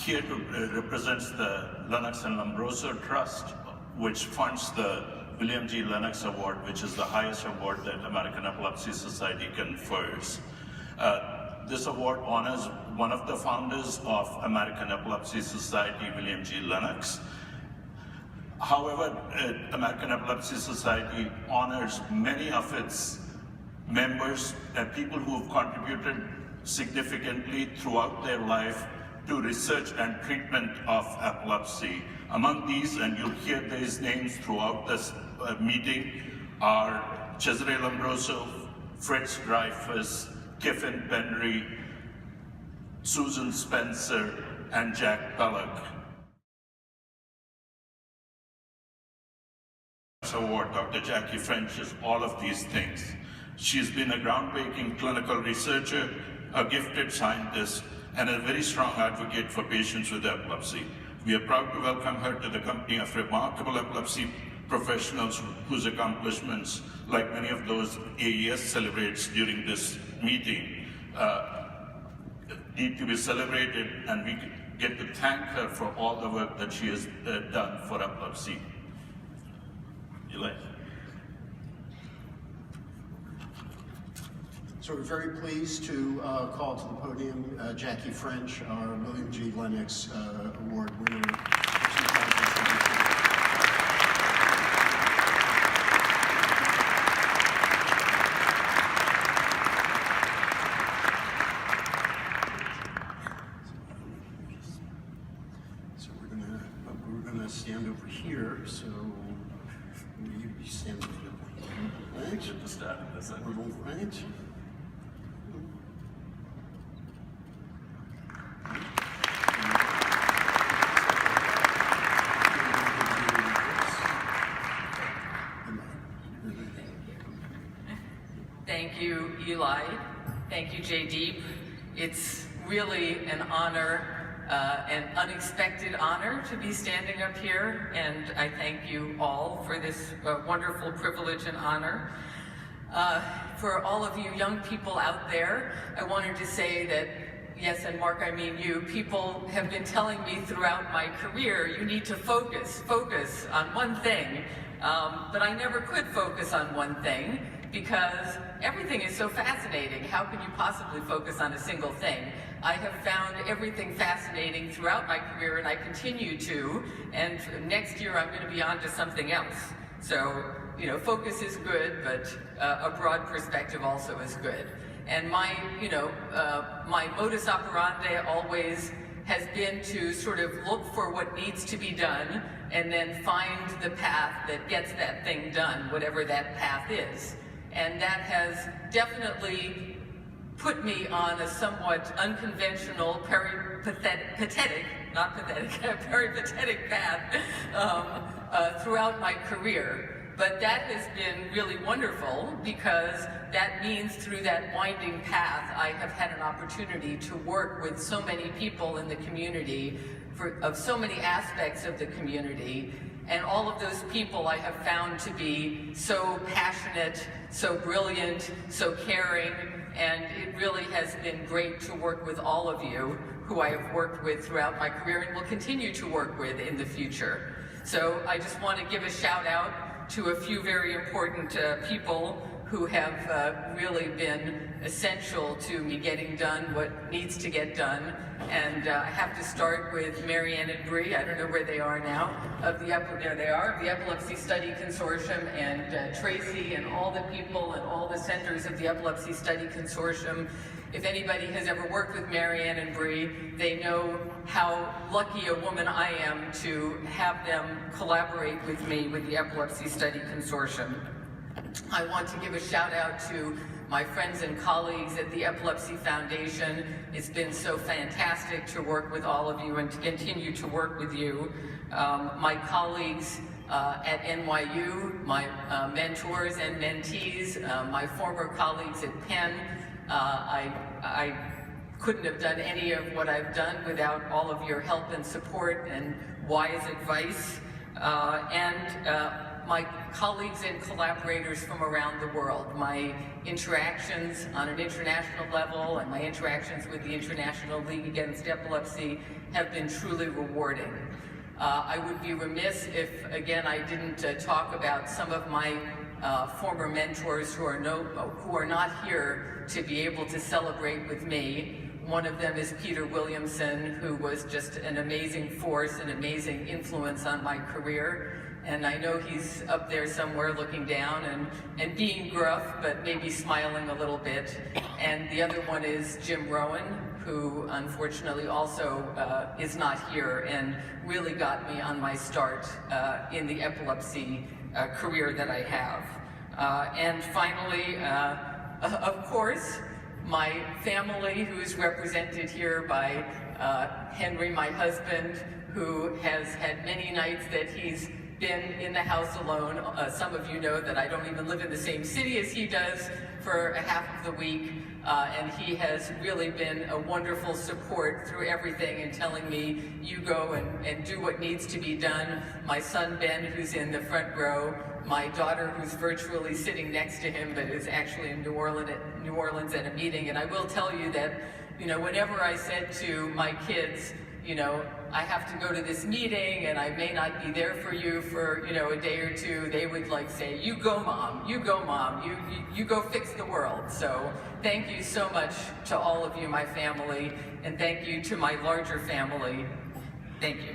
here to represents the Lennox and Lombroso Trust, which funds the William G. Lennox Award, which is the highest award that American Epilepsy Society confers. This award honors one of the founders of American Epilepsy Society, William G. Lennox. However, American Epilepsy Society honors many of its members and people who have contributed significantly throughout their life to research and treatment of epilepsy. Among these, and you'll hear these names throughout this meeting, are Cesare Lombroso, Fritz Dreyfuss, Kiffin Penry, Susan Spencer, and Jack Pellock. Award, Dr. Jackie French is all of these things. She's been a groundbreaking clinical researcher, a gifted scientist, and a very strong advocate for patients with epilepsy. We are proud to welcome her to the company of remarkable epilepsy professionals whose accomplishments, like many of those AES celebrates during this meeting, need to be celebrated, and we get to thank her for all the work that she has done for epilepsy. Eli. So we're very pleased to call to the podium Jackie French, our William G. Lennox Award winner. So we're gonna stand over here. So you stand over there. Right. Should just start this. Right. Thank you, Eli. Thank you, Jaydeep. It's really an honor, an unexpected honor to be standing up here, and I thank you all for this wonderful privilege and honor. For all of you young people out there, I wanted to say that, yes, and Mark, I mean you, people have been telling me throughout my career, you need to focus on one thing, but I never could focus on one thing, because everything is so fascinating. How can you possibly focus on a single thing? I have found everything fascinating throughout my career, and I continue to, and next year I'm going to be on to something else. So, you know, focus is good, but a broad perspective also is good. And my, my modus operandi always has been to sort of look for what needs to be done and then find the path that gets that thing done, whatever that path is. And that has definitely put me on a somewhat unconventional, peripatetic path throughout my career. But that has been really wonderful, because that means through that winding path, I have had an opportunity to work with so many people in the community, of so many aspects of the community. And all of those people I have found to be so passionate, so brilliant, so caring, and it really has been great to work with all of you who I have worked with throughout my career and will continue to work with in the future. So I just want to give a shout out to a few very important people who have really been essential to me getting done what needs to get done. And I have to start with Marianne and Bree, I don't know where they are now, there they are, the Epilepsy Study Consortium, and Tracy and all the people and all the centers of the Epilepsy Study Consortium. If anybody has ever worked with Marianne and Bree, they know how lucky a woman I am to have them collaborate with me with the Epilepsy Study Consortium. I want to give a shout out to my friends and colleagues at the Epilepsy Foundation. It's been so fantastic to work with all of you and to continue to work with you. My colleagues at NYU, my mentors and mentees, my former colleagues at Penn. I couldn't have done any of what I've done without all of your help and support and wise advice. my colleagues and collaborators from around the world. My interactions on an international level and my interactions with the International League Against Epilepsy have been truly rewarding. I would be remiss if, again, I didn't talk about some of my former mentors who are not here to be able to celebrate with me. One of them is Peter Williamson, who was just an amazing force, an amazing influence on my career. And I know he's up there somewhere looking down and being gruff, but maybe smiling a little bit. And the other one is Jim Rowan, who unfortunately also is not here and really got me on my start in the epilepsy career that I have. And finally, of course, my family, who is represented here by Henry, my husband, who has had many nights that he's been in the house alone. Some of you know that I don't even live in the same city as he does for a half of the week, and he has really been a wonderful support through everything and telling me, you go and do what needs to be done. My son Ben, who's in the front row, my daughter, who's virtually sitting next to him, but is actually in New Orleans at a meeting. And I will tell you that, whenever I said to my kids, I have to go to this meeting and I may not be there for you for, a day or two, they would say, you go mom, you go mom, you go fix the world. So thank you so much to all of you, my family, and thank you to my larger family. Thank you.